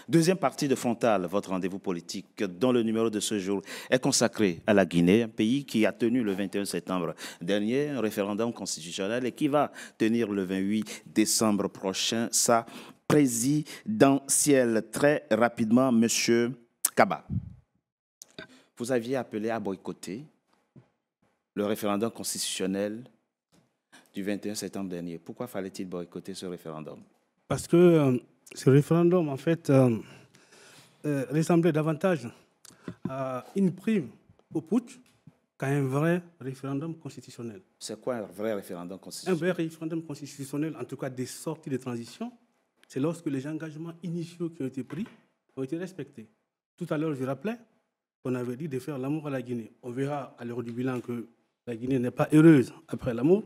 Deuxième partie de Frontal, votre rendez-vous politique, dont le numéro de ce jour est consacré à la Guinée, un pays qui a tenu le 21 septembre dernier un référendum constitutionnel et qui va tenir le 28 décembre prochain sa présidentielle. Très rapidement, Monsieur Kaba, vous aviez appelé à boycotter le référendum constitutionnel du 21 septembre dernier. Pourquoi fallait-il boycotter ce référendum? Parce que ce référendum, en fait, ressemblait davantage à une prime au putsch qu'à un vrai référendum constitutionnel. C'est quoi un vrai référendum constitutionnel? Un vrai référendum constitutionnel, en tout cas des sorties de transition, c'est lorsque les engagements initiaux qui ont été pris ont été respectés. Tout à l'heure, je rappelais qu'on avait dit de faire l'amour à la Guinée. On verra à l'heure du bilan que la Guinée n'est pas heureuse après l'amour.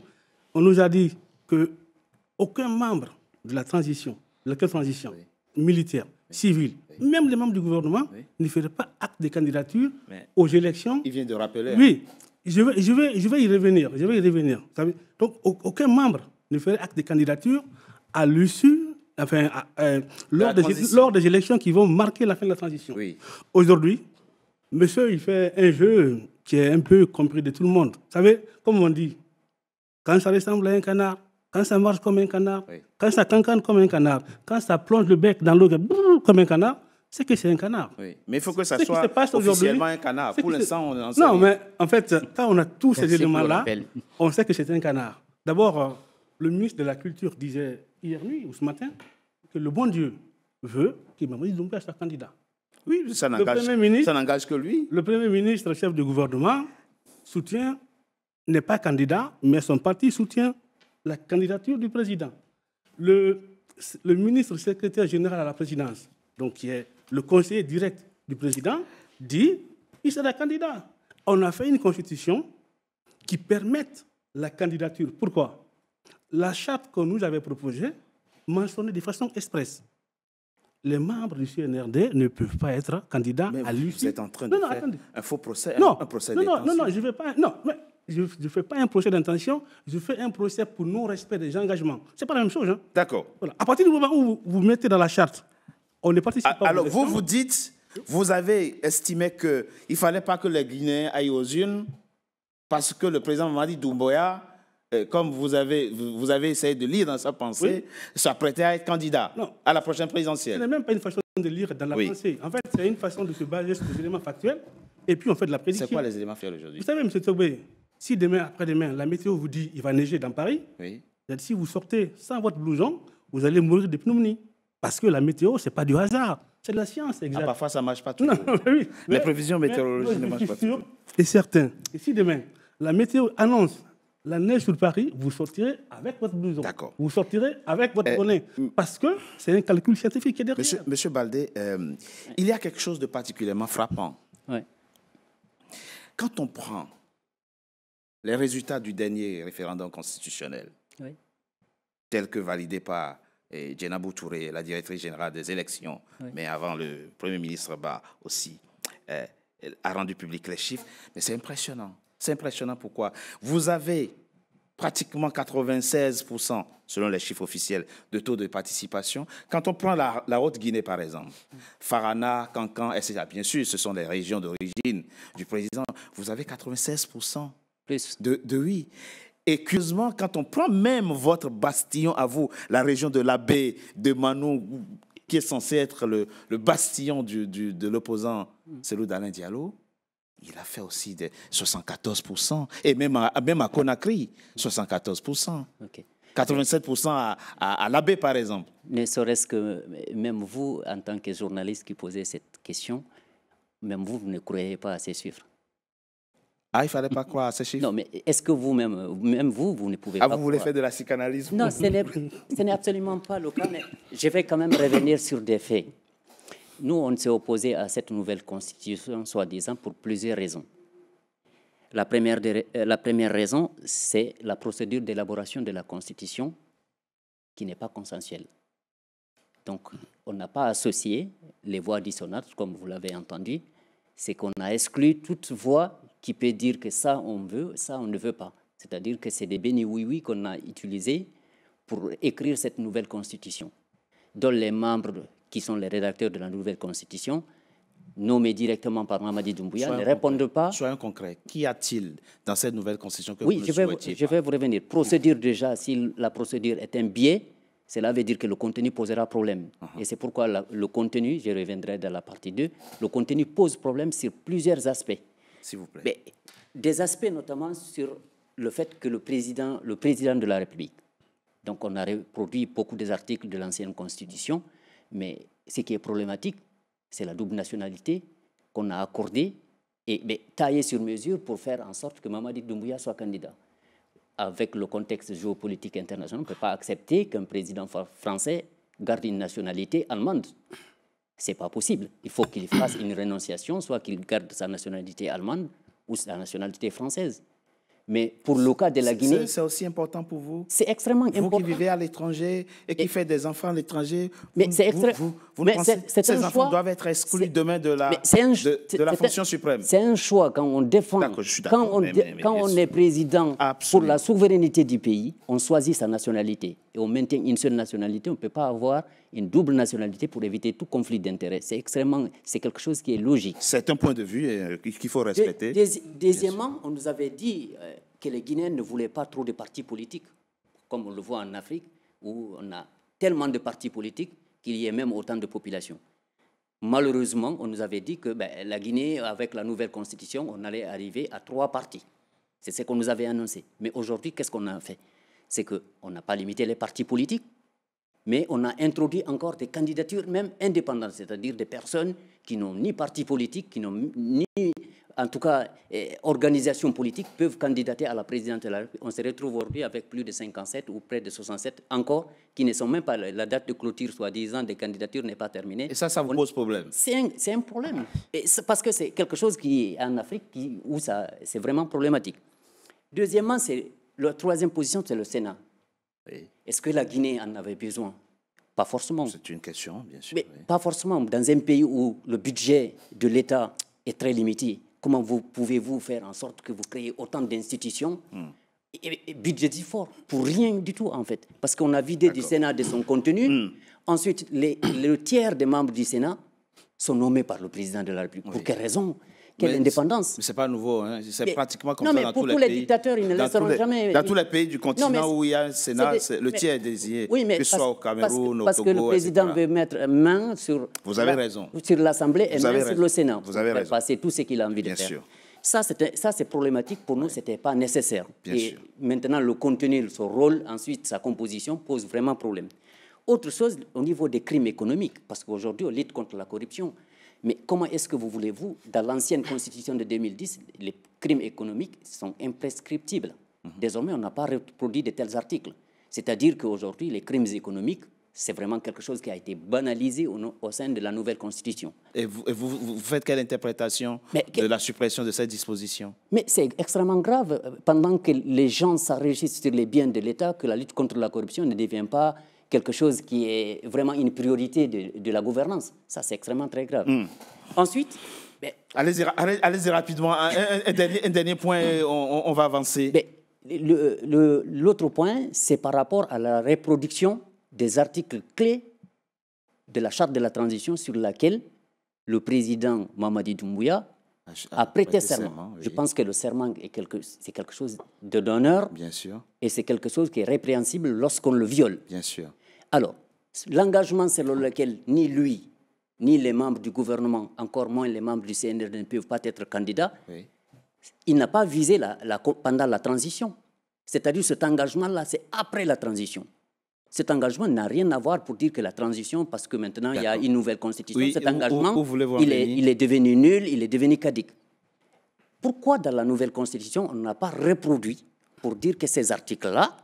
On nous a dit qu'aucun membre de la transition, de laquelle transition, militaire, civile, même les membres du gouvernement, ne feraient pas acte de candidature aux élections. Il vient de rappeler. Oui, je vais y revenir. Vous savez, donc, aucun membre ne ferait acte de candidature à l'issue, enfin, lors des élections qui vont marquer la fin de la transition. Oui. Aujourd'hui, monsieur, il fait un jeu qui est un peu compris de tout le monde. Vous savez, comme on dit, quand ça ressemble à un canard, quand ça marche comme un canard, quand ça cancane comme un canard, quand ça plonge le bec dans l'eau comme un canard, c'est que c'est un canard. Oui. Mais il faut que ça soit officiellement un canard. Pour l'instant, on en sait non, rien. mais en fait, quand on a tous ces éléments-là, on sait que c'est un canard. D'abord, le ministre de la Culture disait hier nuit ou ce matin que le bon Dieu veut que Mamadi Doumbouya soit candidat. Oui, ça n'engage que lui. Le Premier ministre, chef du gouvernement, n'est pas candidat, mais son parti soutient la candidature du président. Le ministre secrétaire général à la présidence, donc qui est le conseiller direct du président, dit qu'il sera candidat. On a fait une constitution qui permette la candidature. Pourquoi? La charte qu'on nous avait proposée mentionnait de façon expresse. Les membres du CNRD ne peuvent pas être candidats à l'issue. Vous êtes en train de faire un faux procès, un procès d'intention. Non, je ne vais pas. Non, mais je ne fais pas un procès d'intention, je fais un procès pour non-respect des engagements. Ce n'est pas la même chose. Hein. D'accord. Voilà. À partir du moment où vous mettez dans la charte, on ne participe pas. Alors, vous dites, vous avez estimé qu'il ne fallait pas que les Guinéens aillent aux urnes parce que le président Mamadi Doumbouya, comme vous avez essayé de lire dans sa pensée, s'apprêtait à être candidat à la prochaine présidentielle. Ce n'est même pas une façon de lire dans la pensée. En fait, c'est une façon de se baser sur des éléments factuels et puis on fait de la prédiction. C'est quoi les éléments factuels aujourd'hui? Vous savez, M. Tobé, si demain, après-demain, la météo vous dit qu'il va neiger dans Paris, si vous sortez sans votre blouson, vous allez mourir de pneumonie. Parce que la météo, ce n'est pas du hasard, c'est de la science. Exact. Parfois, ça ne marche pas toujours. Les prévisions météorologiques ne marchent pas toujours. C'est certain. Et si demain, la météo annonce la neige sur Paris, vous sortirez avec votre blouson. D'accord. Vous sortirez avec votre bonnet. Parce que c'est un calcul scientifique qui est derrière. Monsieur Baldé, il y a quelque chose de particulièrement frappant. Quand on prend les résultats du dernier référendum constitutionnel, tels que validés par Djenabou Touré, la directrice générale des élections, mais avant le Premier ministre Ba aussi, a rendu public les chiffres, mais c'est impressionnant. C'est impressionnant pourquoi vous avez pratiquement 96%, selon les chiffres officiels, de taux de participation. Quand on prend la Haute-Guinée, par exemple, Farana, Kankan, etc., bien sûr, ce sont les régions d'origine du président, vous avez 96% de oui. Et curieusement, quand on prend même votre bastion à vous, la région de l'Abbé, de Manou, qui est censé être le bastion de l'opposant Cellou Dalein Diallo, il a fait aussi des 74%. Et même à Conakry, 74%. 87% à l'Abbé, par exemple. Ne serait-ce que même vous, en tant que journaliste qui posez cette question, même vous ne croyez pas à ces chiffres. Ah, il ne fallait pas croire à ces chiffres? Non, mais est-ce que vous-même, même vous ne pouvez pas vous voulez faire de la psychanalyse? Non, ce n'est absolument pas le cas, mais je vais quand même revenir sur des faits. Nous, on s'est opposé à cette nouvelle constitution, soi-disant, pour plusieurs raisons. La première raison, c'est la procédure d'élaboration de la constitution qui n'est pas consensuelle. Donc, on n'a pas associé les voix dissonantes, comme vous l'avez entendu. C'est qu'on a exclu toute voix qui peut dire que ça, on veut, ça, on ne veut pas. C'est-à-dire que c'est des bénis oui-oui qu'on a utilisés pour écrire cette nouvelle constitution, dont les membres qui sont les rédacteurs de la nouvelle Constitution, nommés directement par Mamadi Doumbouya, ne répondent pas. Soyons concrets. Qu'y a-t-il dans cette nouvelle Constitution que oui, vous ne souhaitiez pas? Je vais vous revenir. Procédure déjà, si la procédure est un biais, cela veut dire que le contenu posera problème. Et c'est pourquoi le contenu, je reviendrai dans la partie 2, le contenu pose problème sur plusieurs aspects. S'il vous plaît. Mais des aspects notamment sur le fait que le président de la République, donc on a reproduit beaucoup des articles de l'ancienne Constitution, mais ce qui est problématique, c'est la double nationalité qu'on a accordée et taillée sur mesure pour faire en sorte que Mamadi Doumbouya soit candidat. Avec le contexte géopolitique international, on ne peut pas accepter qu'un président français garde une nationalité allemande. Ce n'est pas possible. Il faut qu'il fasse une renonciation, soit qu'il garde sa nationalité allemande ou sa nationalité française. Mais pour le cas de la Guinée... C'est aussi important pour vous? C'est extrêmement important. Vous qui vivez à l'étranger et qui faites des enfants à l'étranger, vous pensez que ces enfants doivent être exclus demain de la fonction suprême? C'est un choix quand on défend, quand on est président pour la souveraineté du pays, on choisit sa nationalité et on maintient une seule nationalité. On ne peut pas avoir une double nationalité pour éviter tout conflit d'intérêts. C'est quelque chose qui est logique. C'est un point de vue qu'il faut respecter. Deuxièmement, on nous avait dit que les Guinéens ne voulaient pas trop de partis politiques, comme on le voit en Afrique, où on a tellement de partis politiques qu'il y ait même autant de population. Malheureusement, on nous avait dit que la Guinée, avec la nouvelle constitution, on allait arriver à 3 partis. C'est ce qu'on nous avait annoncé. Mais aujourd'hui, qu'est-ce qu'on a fait? C'est qu'on n'a pas limité les partis politiques, mais on a introduit encore des candidatures même indépendantes, c'est-à-dire des personnes qui n'ont ni parti politique, qui n'ont ni, en tout cas, organisation politique, peuvent candidater à la présidence de la République. On se retrouve aujourd'hui avec plus de 57 ou près de 67 encore, qui ne sont même pas, la date de clôture, soi-disant, des candidatures n'est pas terminée. Et ça vous pose problème? C'est un problème. Et parce que c'est quelque chose qui, en Afrique, où c'est vraiment problématique. Deuxièmement, la troisième position, c'est le Sénat. Oui. Est-ce que la Guinée en avait besoin? Pas forcément. C'est une question, bien sûr. Mais pas forcément. Dans un pays où le budget de l'État est très limité, comment pouvez-vous faire en sorte que vous créez autant d'institutions et budget fort pour rien du tout, en fait? Parce qu'on a vidé du Sénat de son contenu. Ensuite, le tiers des membres du Sénat sont nommés par le président de la République. Oui. Pour quelle raison? Quelle indépendance? Mais ce n'est pas nouveau, hein. C'est pratiquement comme ça dans tous les pays. Non, mais pour tous les dictateurs, ils ne laisseront jamais... Dans tous les pays du continent où il y a un Sénat, le tiers est désigné, que ce soit au Cameroun, au Togo, parce que le président veut mettre main sur... Vous avez raison. Sur l'Assemblée et main sur le Sénat. Vous avez raison. Passer tout ce qu'il a envie de faire. Sûr. Ça, c'est problématique. Pour nous, ce n'était pas nécessaire. Bien sûr. Maintenant, le contenu, son rôle, ensuite, sa composition, pose vraiment problème. Autre chose, au niveau des crimes économiques, parce qu'aujourd'hui, on lutte contre la corruption. Mais comment est-ce que voulez-vous, dans l'ancienne Constitution de 2010, les crimes économiques sont imprescriptibles. Désormais, on n'a pas reproduit de tels articles. C'est-à-dire qu'aujourd'hui, les crimes économiques, c'est vraiment quelque chose qui a été banalisé au sein de la nouvelle Constitution. Et vous faites quelle interprétation de la suppression de cette disposition? Mais c'est extrêmement grave. Pendant que les gens s'enrichissent sur les biens de l'État, que la lutte contre la corruption ne devient pas quelque chose qui est vraiment une priorité de la gouvernance. Ça, c'est extrêmement très grave. Ensuite... Allez-y rapidement. Un dernier point, on va avancer. L'autre point, c'est par rapport à la reproduction des articles clés de la charte de la transition sur laquelle le président Mamadi Doumbouya a prêté serment. Oui. Je pense que le serment c'est quelque chose de d'honneur. Bien sûr. Et c'est quelque chose qui est répréhensible lorsqu'on le viole. Bien sûr. Alors, l'engagement selon lequel ni lui, ni les membres du gouvernement, encore moins les membres du CNRD ne peuvent pas être candidats, il n'a pas visé pendant la transition. C'est-à-dire cet engagement-là, c'est après la transition. Cet engagement n'a rien à voir pour dire que la transition, parce que maintenant il y a une nouvelle constitution, cet engagement, il est devenu nul, il est devenu caduc. Pourquoi dans la nouvelle constitution, on n'a pas reproduit pour dire que ces articles-là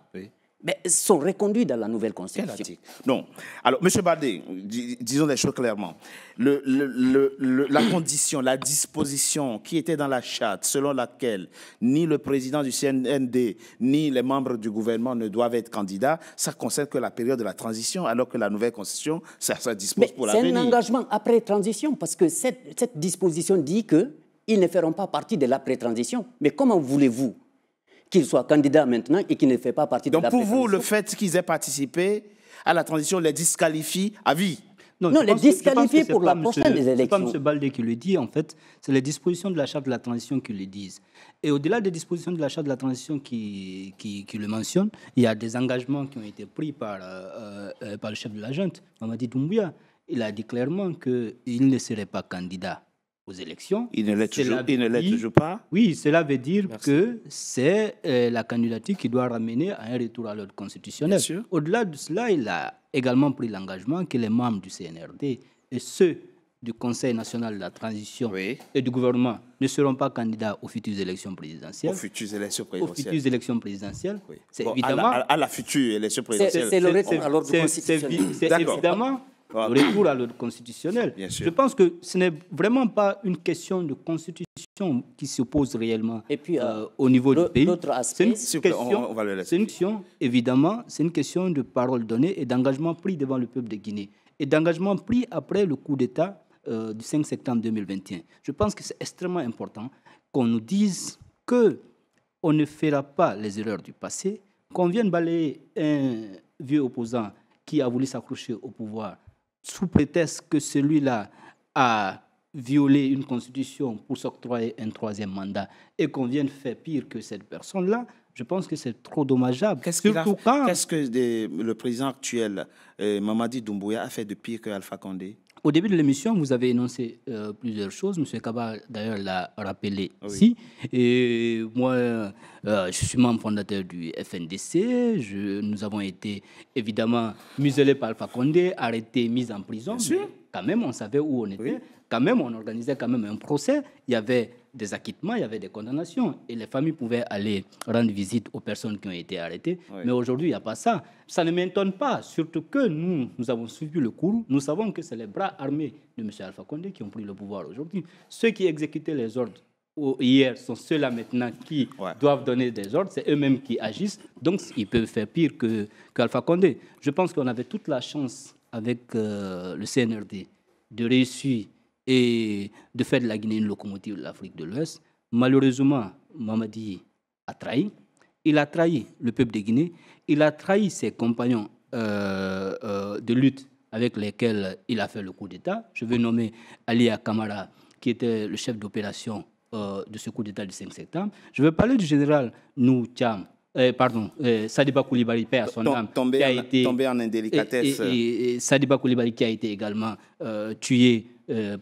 sont reconduits dans la nouvelle constitution? Non. Alors, M. Baldé, disons les choses clairement. La condition, la disposition qui était dans la charte, selon laquelle ni le président du CND, ni les membres du gouvernement ne doivent être candidats, ça concerne que la période de la transition, alors que la nouvelle constitution, ça dispose pour l'avenir. C'est un engagement après transition, parce que cette disposition dit qu'ils ne feront pas partie de l'après-transition. Mais comment voulez-vous qu'ils soient candidats maintenant et qu'ils ne font pas partie de la transition? Donc pour vous, le fait qu'ils aient participé à la transition les disqualifie à vie? Non, les disqualifier pour la prochaine des élections. Ce n'est pas M. Baldé qui le dit, en fait. C'est les dispositions de la Charte de la transition qui le disent. Et au-delà des dispositions de la Charte de la transition qui le mentionnent, il y a des engagements qui ont été pris par le chef de la junte, Mamadi Doumbouya. Il a dit clairement qu'il ne serait pas candidat aux élections. Il ne l'est toujours pas. Oui, cela veut dire que c'est la candidature qui doit ramener à un retour à l'ordre constitutionnel. Au-delà de cela, il a également pris l'engagement que les membres du CNRD et ceux du Conseil national de la transition et du gouvernement ne seront pas candidats aux futures élections présidentielles. Aux futures élections présidentielles. Oui. C'est évidemment à la future élection présidentielle. C'est le retour à l'ordre constitutionnel. C'est évidemment le retour à l'ordre constitutionnel. Je pense que ce n'est vraiment pas une question de constitution qui se pose réellement au niveau du pays. C'est une question, évidemment, c'est une question de parole donnée et d'engagement pris devant le peuple de Guinée et d'engagement pris après le coup d'État du 5 septembre 2021. Je pense que c'est extrêmement important qu'on nous dise qu'on ne fera pas les erreurs du passé, qu'on vienne balayer un vieux opposant qui a voulu s'accrocher au pouvoir sous prétexte que celui-là a violé une constitution pour s'octroyer un troisième mandat et qu'on vienne faire pire que cette personne-là, je pense que c'est trop dommageable. Qu'est-ce que le président actuel, Mamadi Doumbouya, a fait de pire que Alpha Condé? Au début de l'émission, vous avez énoncé plusieurs choses. M. Kaba, d'ailleurs, l'a rappelé ici. Et moi, je suis membre fondateur du FNDC. Nous avons été, évidemment, muselés par Alpha Condé, arrêtés, mis en prison. Mais quand même, on savait où on était. Quand même, on organisait quand même un procès. Il y avait des acquittements, il y avait des condamnations. Et les familles pouvaient aller rendre visite aux personnes qui ont été arrêtées. Mais aujourd'hui, il n'y a pas ça. Ça ne m'étonne pas, surtout que nous avons suivi le cours. Nous savons que c'est les bras armés de M. Alpha Condé qui ont pris le pouvoir aujourd'hui. Ceux qui exécutaient les ordres hier sont ceux-là maintenant qui doivent donner des ordres. C'est eux-mêmes qui agissent. Donc, ils peuvent faire pire qu'Alpha Condé. Je pense qu'on avait toute la chance avec le CNRD de réussir et de faire de la Guinée une locomotive de l'Afrique de l'Ouest. Malheureusement, Mamadi a trahi. Il a trahi le peuple de Guinée. Il a trahi ses compagnons de lutte avec lesquels il a fait le coup d'État. Je veux nommer Alia Kamara, qui était le chef d'opération de ce coup d'État du 5 septembre. Je veux parler du général Nou Thiam, Sadiba Koulibaly, paix à son âme, qui a été tombé en indélicatesse. Et Sadiba Koulibaly qui a été également tué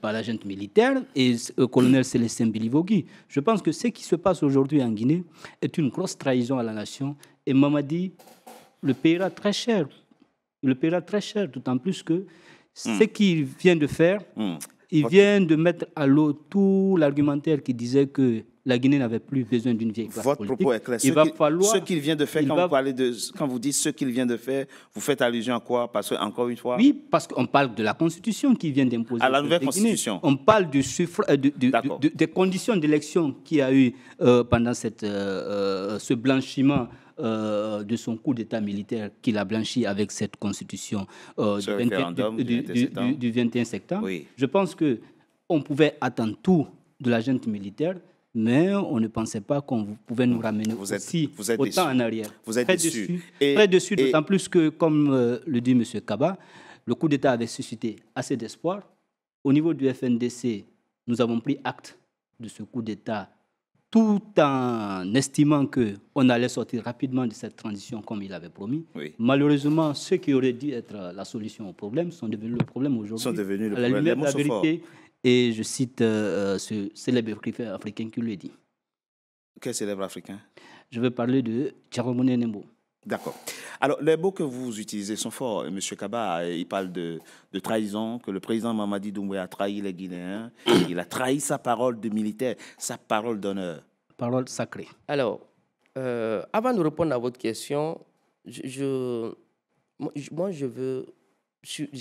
par la junte militaire, et le colonel Célestin Bilivogui. Je pense que ce qui se passe aujourd'hui en Guinée est une grosse trahison à la nation, et Mamadi le paiera très cher. Il le paiera très cher, d'autant plus que ce qu'il vient de faire, il vient de mettre à l'eau tout l'argumentaire qui disait que la Guinée n'avait plus besoin d'une vieille classe politique. Votre propos est clair. Ce qu'il vient de faire, quand vous dites ce qu'il vient de faire, vous faites allusion à quoi? Parce que, encore une fois... Oui, parce qu'on parle de la Constitution qui vient d'imposer. À la nouvelle Constitution. On parle des conditions d'élection qu'il y a eu pendant ce blanchiment de son coup d'État militaire qu'il a blanchi avec cette Constitution du 21 septembre. Oui. Je pense qu'on pouvait attendre tout de la junte militaire, mais on ne pensait pas qu'on pouvait nous ramener autant en arrière. Vous êtes déçu. Très déçu, d'autant plus que, comme le dit M. Kaba, le coup d'État avait suscité assez d'espoir. Au niveau du FNDC, nous avons pris acte de ce coup d'État tout en estimant qu'on allait sortir rapidement de cette transition comme il avait promis. Oui. Malheureusement, ceux qui auraient dû être la solution au problème sont devenus le problème aujourd'hui. À la lumière de la vérité. Et je cite ce célèbre écrivain africain qui le dit. Quel célèbre africain? Je veux parler de Tcharomone Nembo. D'accord. Alors, les mots que vous utilisez sont forts. M. Kaba, il parle de trahison, que le président Mamadi Doumbouya a trahi les Guinéens. Il a trahi sa parole de militaire, sa parole d'honneur. Parole sacrée. Alors, avant de répondre à votre question, j'ai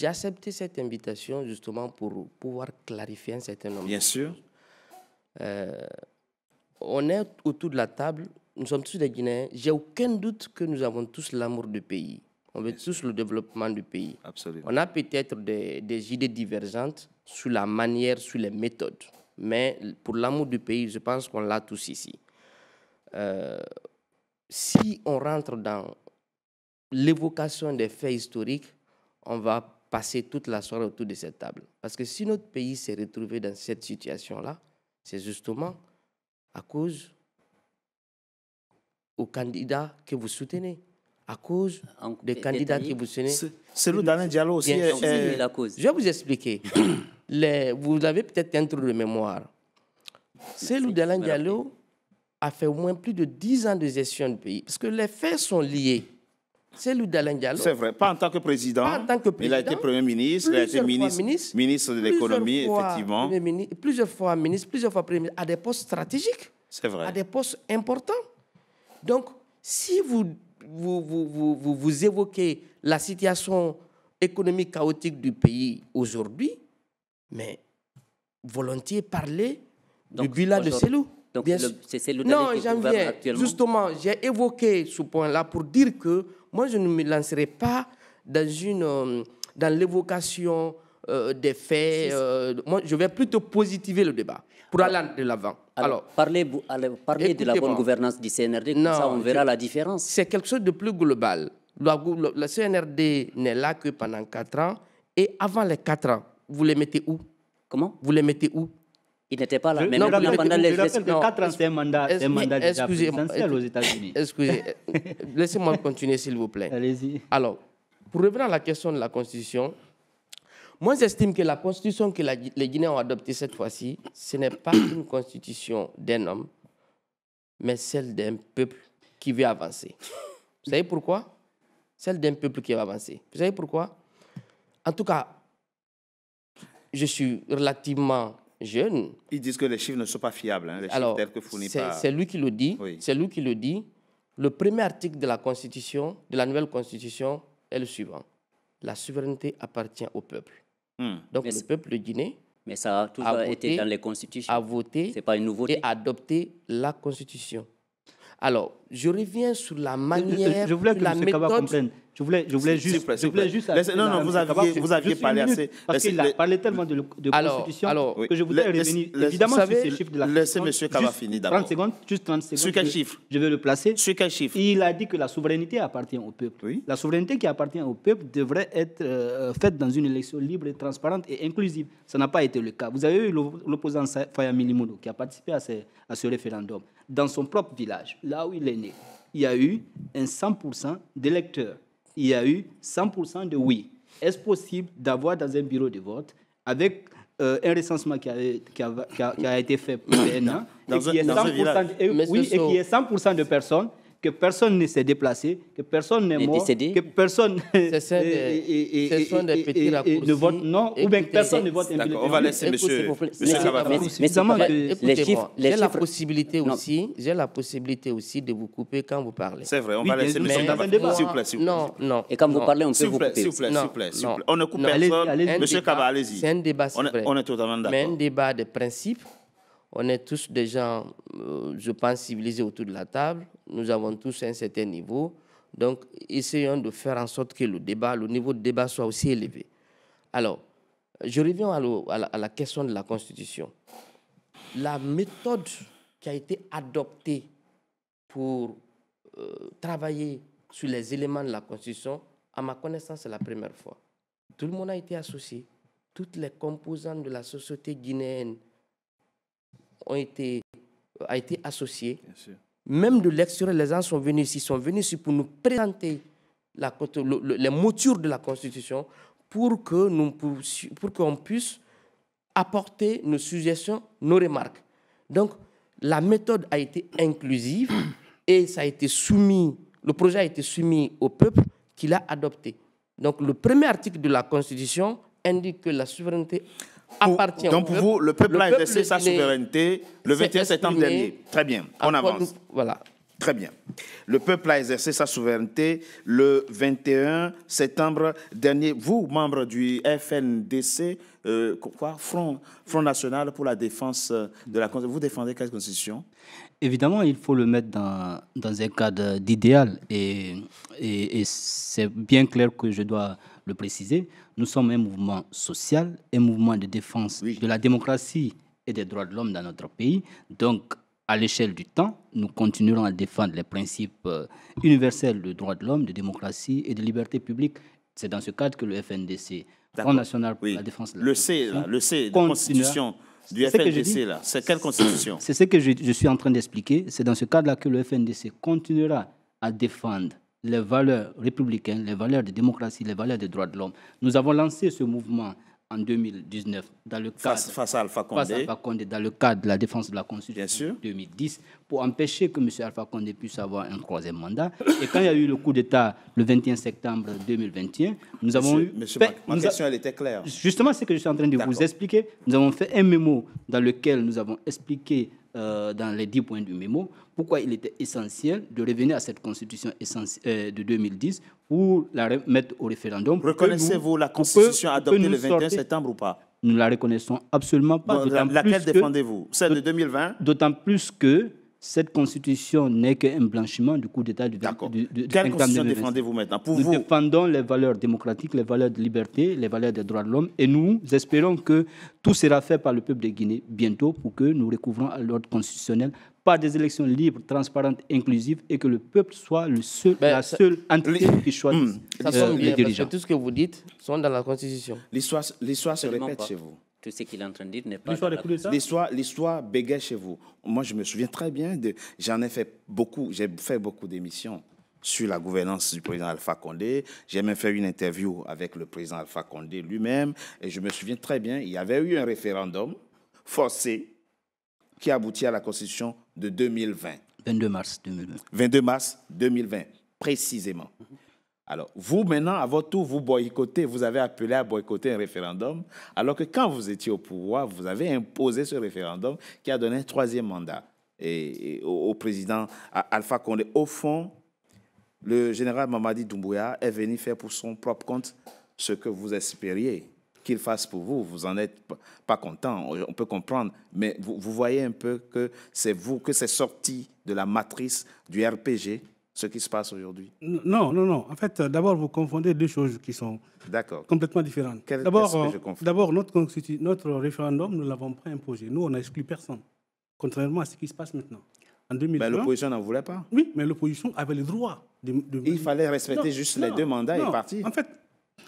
accepté cette invitation justement pour pouvoir clarifier un certain nombre. Bien sûr. On est autour de la table, nous sommes tous des Guinéens. J'ai aucun doute que nous avons tous l'amour du pays. On veut tous le développement du pays. Absolument. On a peut-être des idées divergentes sur la manière, sur les méthodes. Mais pour l'amour du pays, je pense qu'on l'a tous ici. Si on rentre dans l'évocation des faits historiques, on va passer toute la soirée autour de cette table. Parce que si notre pays s'est retrouvé dans cette situation-là, c'est justement à cause aux candidats que vous soutenez, à cause des candidats que vous soutenez. Cellou Dalein Diallo aussi est la cause. Je vais vous expliquer. Vous avez peut-être un trou de mémoire. Cellou Dalein Diallo a fait au moins plus de 10 ans de gestion du pays. Parce que les faits sont liés. Cellou Dalein Diallo. C'est vrai, pas en tant que président. Pas en tant que président. Il a été Premier ministre, il a été ministre de l'économie, effectivement. Plusieurs fois ministre, plusieurs fois Premier ministre, à des postes stratégiques. C'est vrai. À des postes importants. Donc, si vous évoquez la situation économique chaotique du pays aujourd'hui, mais volontiers parler du bilan de Cellou. Donc, c'est Cellou non, qui j'en gouverne viens. actuellement. Justement, j'ai évoqué ce point-là pour dire que moi, je ne me lancerai pas dans l'évocation des faits. Moi, je vais plutôt positiver le débat pour aller de l'avant. Alors, parlez de la bonne gouvernance du CNRD, comme ça on verra la différence. C'est quelque chose de plus global. Le CNRD n'est là que pendant 4 ans. Et avant les 4 ans, vous les mettez où? Comment? Vous les mettez où? Il n'était pas là. Je rappelle que 4 ans, c'est un mandat déjà présidentiel aux États-Unis. Excusez, laissez-moi continuer, s'il vous plaît. Allez-y. Alors, pour revenir à la question de la Constitution, moi, j'estime que la Constitution que les Guinéens ont adoptée cette fois-ci, ce n'est pas une Constitution d'un homme, mais celle d'un peuple qui veut avancer. Vous savez pourquoi? Celle d'un peuple qui veut avancer. Vous savez pourquoi? En tout cas, je suis relativement jeune. Ils disent que les chiffres ne sont pas fiables, les chiffres tels que fournis par... C'est lui qui le dit. Oui. C'est lui qui le dit. Le premier article de la Constitution, de la nouvelle Constitution, est le suivant. La souveraineté appartient au peuple. Donc, le peuple de Guinée... Mais ça a toujours été dans les constitutions. A voté c'est pas une nouveauté. Et adopté la Constitution. Alors, je reviens sur la manière, je voulais que la M. méthode... Kaba comprenne. Je voulais juste... Non, vous aviez parlé assez... Parce qu'il a parlé tellement de Constitution que je voudrais revenir évidemment sur ces chiffres de la Constitution. Laissez M. Kaba finir d'abord. 30 secondes, juste 30 secondes. Sur quel chiffre? Je vais le placer. Sur quel chiffre? Il a dit que la souveraineté appartient au peuple. Oui. La souveraineté qui appartient au peuple devrait être faite dans une élection libre, transparente et inclusive. Ça n'a pas été le cas. Vous avez eu l'opposant Fayami Limono qui a participé à ce référendum. Dans son propre village, là où il est né, il y a eu un 100% d'électeurs. Il y a eu 100% de oui. Est-ce possible d'avoir dans un bureau de vote, avec un recensement qui a été fait pour un an, et qui est 100% de personnes, que personne ne s'est déplacé, que personne n'est mort, que personne ne vote non, ou bien que personne ne vote un bulletin. On va laisser monsieur Kaba. J'ai la possibilité aussi de vous couper quand vous parlez. C'est vrai, on va laisser monsieur Kaba. S'il vous plaît. Non. Et quand vous parlez, on peut vous couper. S'il vous plaît. On ne coupe personne. Monsieur Kaba, allez-y. C'est un débat, c'est vrai. On est totalement d'accord. Mais un débat de principe. On est tous des gens, je pense, civilisés autour de la table. Nous avons tous un certain niveau. Donc, essayons de faire en sorte que le niveau de débat soit aussi élevé. Alors, je reviens à la question de la Constitution. La méthode qui a été adoptée pour travailler sur les éléments de la Constitution, à ma connaissance, c'est la première fois. Tout le monde a été associé. Toutes les composantes de la société guinéenne a été associés. Même de l'extérieur, les gens sont venus ici, pour nous présenter les moutures de la Constitution pour qu'on puisse apporter nos suggestions, nos remarques. Donc, la méthode a été inclusive et le projet a été soumis au peuple qui l'a adopté. Donc, le premier article de la Constitution indique que la souveraineté appartient donc pour vous, le peuple a exercé sa souveraineté le 21 septembre dernier. Très bien, on avance. Voilà. Très bien. Le peuple a exercé sa souveraineté le 21 septembre dernier. Vous, membre du FNDC, Front National pour la défense de la Constitution, vous défendez quelle Constitution? Évidemment, il faut le mettre dans un cadre d'idéal et c'est bien clair que je dois le préciser. Nous sommes un mouvement social, un mouvement de défense de la démocratie et des droits de l'homme dans notre pays. Donc, à l'échelle du temps, nous continuerons à défendre les principes universels de droits de l'homme, de démocratie et de liberté publique. C'est dans ce cadre que le FNDC, Front National pour la Défense de la Constitution, le C, la Constitution du FNDC, là. C'est quelle Constitution? C'est ce que je suis en train d'expliquer. C'est dans ce cadre-là que le FNDC continuera à défendre les valeurs républicaines, les valeurs de démocratie, les valeurs des droits de l'homme. Nous avons lancé ce mouvement en 2019 dans le cadre, face à Alpha Condé, dans le cadre de la défense de la Constitution en 2010, pour empêcher que M. Alpha Condé puisse avoir un troisième mandat. Et quand il y a eu le coup d'État le 21 septembre 2021, nous avons eu... Ma question, elle était claire. Justement, c'est ce que je suis en train de vous expliquer. Nous avons fait un mémo dans lequel nous avons expliqué dans les 10 points du mémo pourquoi il était essentiel de revenir à cette constitution de 2010 pour la remettre au référendum. Reconnaissez-vous la constitution adoptée le 21 septembre ou pas? Nous ne la reconnaissons absolument pas. Laquelle défendez-vous? Celle de 2020? D'autant plus que cette constitution n'est qu'un blanchiment du coup d'État du 20. Quelle constitution défendez-vous maintenant? Nous défendons les valeurs démocratiques, les valeurs de liberté, les valeurs des droits de l'homme, et nous espérons que tout sera fait par le peuple de Guinée bientôt pour que nous recouvrons à l'ordre constitutionnel par des élections libres, transparentes, inclusives, et que le peuple soit la seule entité qui choisit les dirigeants. Tout ce que vous dites sont dans la Constitution. L'histoire se répète chez vous. Tout ce qu'il est en train de dire n'est pas... L'histoire bégaye chez vous. Moi, je me souviens très bien, j'ai fait beaucoup d'émissions sur la gouvernance du président Alpha Condé. J'ai même fait une interview avec le président Alpha Condé lui-même. Et je me souviens très bien, il y avait eu un référendum forcé qui aboutit à la Constitution de 2020. 22 mars 2020. 22 mars 2020, précisément. Alors, vous, maintenant, à votre tour, vous avez appelé à boycotter un référendum, alors que quand vous étiez au pouvoir, vous avez imposé ce référendum qui a donné un troisième mandat au président Alpha Condé. Au fond, le général Mamadi Doumbouya est venu faire pour son propre compte ce que vous espériez qu'il fasse pour vous. Vous n'en êtes pas content, on peut comprendre, mais vous voyez un peu que c'est sorti de la matrice du RPG, ce qui se passe aujourd'hui. Non. En fait, d'abord, vous confondez deux choses qui sont complètement différentes. D'abord, notre référendum, nous ne l'avons pas imposé. Nous, on n'a exclu personne, contrairement à ce qui se passe maintenant. En 2020, l'opposition n'en voulait pas. Oui, mais l'opposition avait le droit de... Il fallait respecter les 2 mandats et partir. En fait,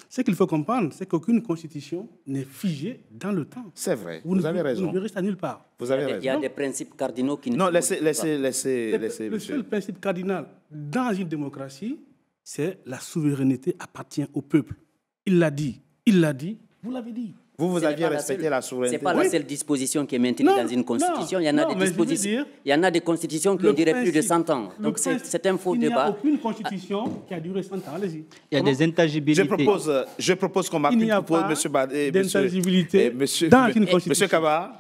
ce qu'il faut comprendre, c'est qu'aucune constitution n'est figée dans le temps. C'est vrai, vous avez raison. Vous ne verrez ça nulle part. Vous avez raison. Il y a des principes cardinaux qui ne... Non, laissez Le seul principe cardinal dans une démocratie, c'est la souveraineté appartient au peuple. Il l'a dit, vous l'avez dit. Vous aviez respecté la souveraineté. Ce n'est pas la seule disposition qui est maintenue dans une constitution. Il y en a des constitutions qui ont duré plus de 100 ans. Donc c'est un faux débat. Il n'y a aucune constitution qui a duré 100 ans. Allez-y. Il y a des intangibilités. Je propose qu'on marque une coup de pause, d'intangibilité dans une constitution.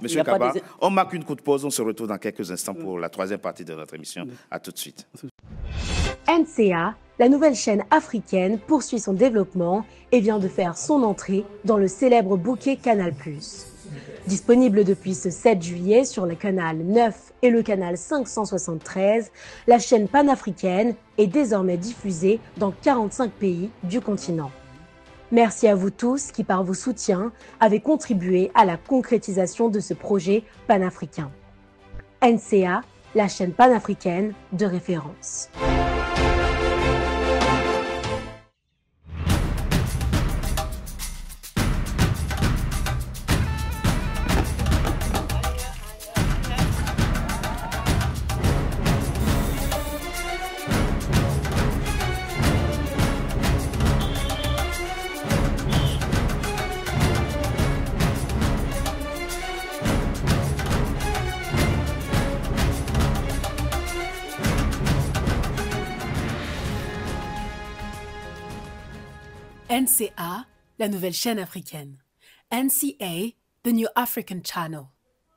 Monsieur Kaba, on marque une coup de pause. On se retrouve dans quelques instants pour la troisième partie de notre émission. À tout de suite. NCA, la nouvelle chaîne africaine, poursuit son développement et vient de faire son entrée dans le célèbre bouquet Canal+. Disponible depuis ce 7 juillet sur le canal 9 et le canal 573, la chaîne panafricaine est désormais diffusée dans 45 pays du continent. Merci à vous tous qui, par vos soutiens, avez contribué à la concrétisation de ce projet panafricain. NCA, la chaîne panafricaine de référence. NCA, la nouvelle chaîne africaine. NCA, the New African Channel.